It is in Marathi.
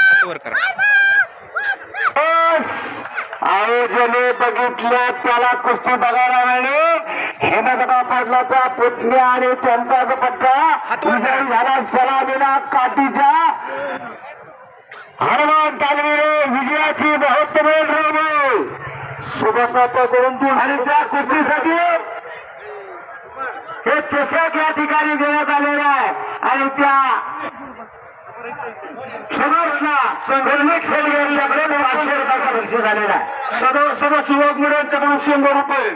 हातावर करा. आयोजने बघितल्या त्याला कुस्ती बघायला मिळणे. हेमगडा पाटलाचा पुतण्या आणि त्यांचा पट्टा विजय झाला सलामीला काठीच्या. हनुमान तालमीने विजयाची महत्वपूर्ण राहिली सुभाषाकडून आणि त्या कुस्तीसाठी हे चषक या ठिकाणी देण्यात आलेला आहे. आणि त्या समर्थना संघटनिक शेळी यांच्याकडे 500 रुपयाचा बक्षीस झालेला आहे. सदाशिवक मुळे यांच्याकडून 100 रुपये.